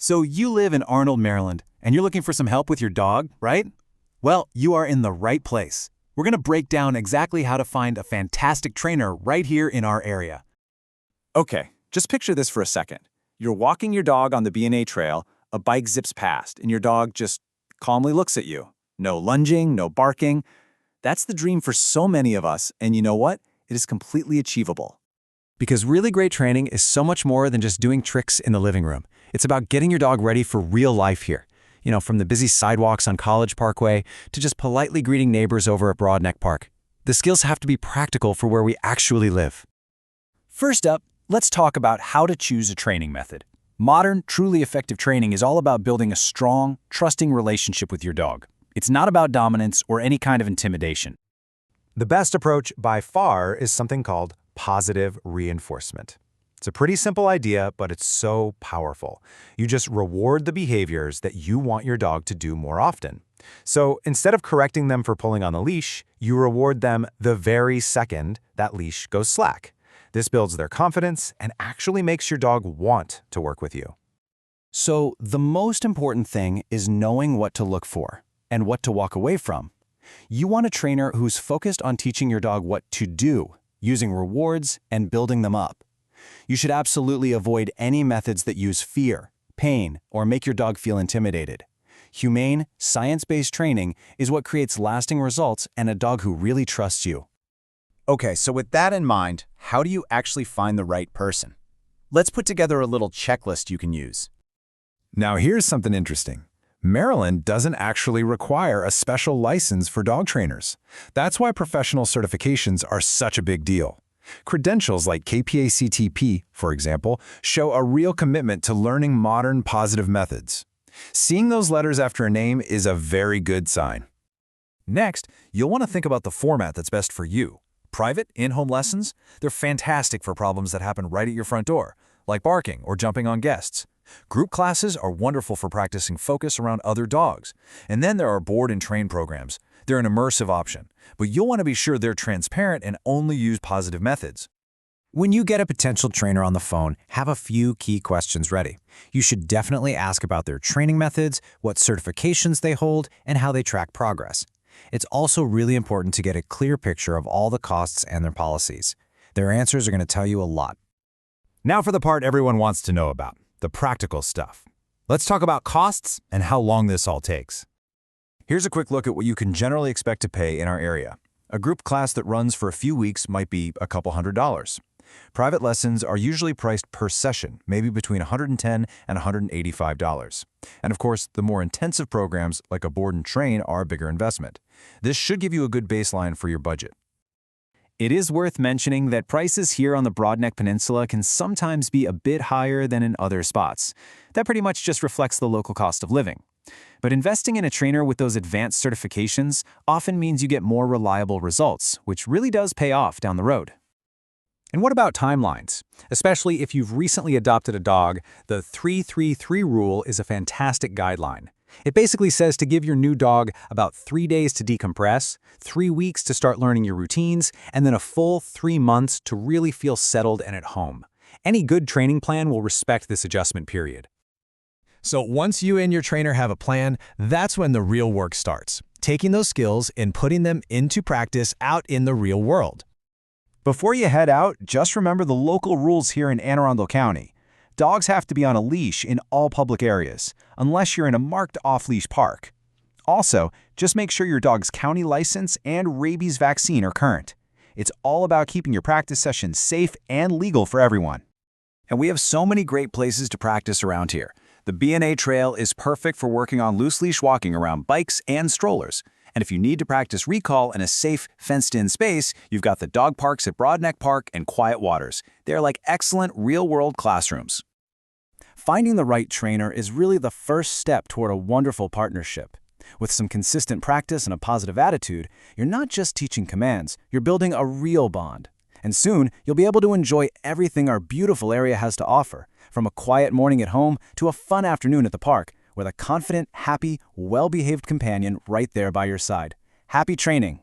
So you live in Arnold, Maryland, and you're looking for some help with your dog, right? Well, you are in the right place. We're going to break down exactly how to find a fantastic trainer right here in our area. Okay, just picture this for a second. You're walking your dog on the B&A trail, a bike zips past, and your dog just calmly looks at you. No lunging, no barking. That's the dream for so many of us, and you know what? It is completely achievable. Because really great training is so much more than just doing tricks in the living room. It's about getting your dog ready for real life here. From the busy sidewalks on College Parkway to just politely greeting neighbors over at Broadneck Park. The skills have to be practical for where we actually live. First up, let's talk about how to choose a training method. Modern, truly effective training is all about building a strong, trusting relationship with your dog. It's not about dominance or any kind of intimidation. The best approach by far is something called positive reinforcement. It's a pretty simple idea, but it's so powerful. You just reward the behaviors that you want your dog to do more often. So instead of correcting them for pulling on the leash, you reward them the very second that leash goes slack. This builds their confidence and actually makes your dog want to work with you. So the most important thing is knowing what to look for and what to walk away from. You want a trainer who's focused on teaching your dog what to do, using rewards and building them up. You should absolutely avoid any methods that use fear, pain, or make your dog feel intimidated. Humane, science-based training is what creates lasting results and a dog who really trusts you. Okay, so with that in mind, how do you actually find the right person? Let's put together a little checklist you can use. Now here's something interesting. Maryland doesn't actually require a special license for dog trainers. That's why professional certifications are such a big deal. Credentials like KPA-CTP, for example, show a real commitment to learning modern positive methods. Seeing those letters after a name is a very good sign. Next, you'll want to think about the format that's best for you. Private, in-home lessons, they're fantastic for problems that happen right at your front door, like barking or jumping on guests. Group classes are wonderful for practicing focus around other dogs. And then there are board and train programs. They're an immersive option, but you'll want to be sure they're transparent and only use positive methods. When you get a potential trainer on the phone, have a few key questions ready. You should definitely ask about their training methods, what certifications they hold, and how they track progress. It's also really important to get a clear picture of all the costs and their policies. Their answers are going to tell you a lot. Now for the part everyone wants to know about, the practical stuff. Let's talk about costs and how long this all takes. Here's a quick look at what you can generally expect to pay in our area. A group class that runs for a few weeks might be a couple $100s. Private lessons are usually priced per session, maybe between $110 and $185. And of course, the more intensive programs like a board and train are a bigger investment. This should give you a good baseline for your budget. It is worth mentioning that prices here on the Broadneck Peninsula can sometimes be a bit higher than in other spots. That pretty much just reflects the local cost of living. But investing in a trainer with those advanced certifications often means you get more reliable results, which really does pay off down the road. And what about timelines? Especially if you've recently adopted a dog, the 3-3-3 rule is a fantastic guideline. It basically says to give your new dog about 3 days to decompress, 3 weeks to start learning your routines, and then a full 3 months to really feel settled and at home. Any good training plan will respect this adjustment period. So once you and your trainer have a plan, that's when the real work starts, taking those skills and putting them into practice out in the real world. Before you head out, just remember the local rules here in Anne Arundel County. Dogs have to be on a leash in all public areas, unless you're in a marked off-leash park. Also, just make sure your dog's county license and rabies vaccine are current. It's all about keeping your practice sessions safe and legal for everyone. And we have so many great places to practice around here. The B&A Trail is perfect for working on loose-leash walking around bikes and strollers. And if you need to practice recall in a safe, fenced-in space, you've got the dog parks at Broadneck Park and Quiet Waters. They're like excellent real-world classrooms. Finding the right trainer is really the first step toward a wonderful partnership. With some consistent practice and a positive attitude, you're not just teaching commands, you're building a real bond. And soon, you'll be able to enjoy everything our beautiful area has to offer, from a quiet morning at home to a fun afternoon at the park, with a confident, happy, well-behaved companion right there by your side. Happy training!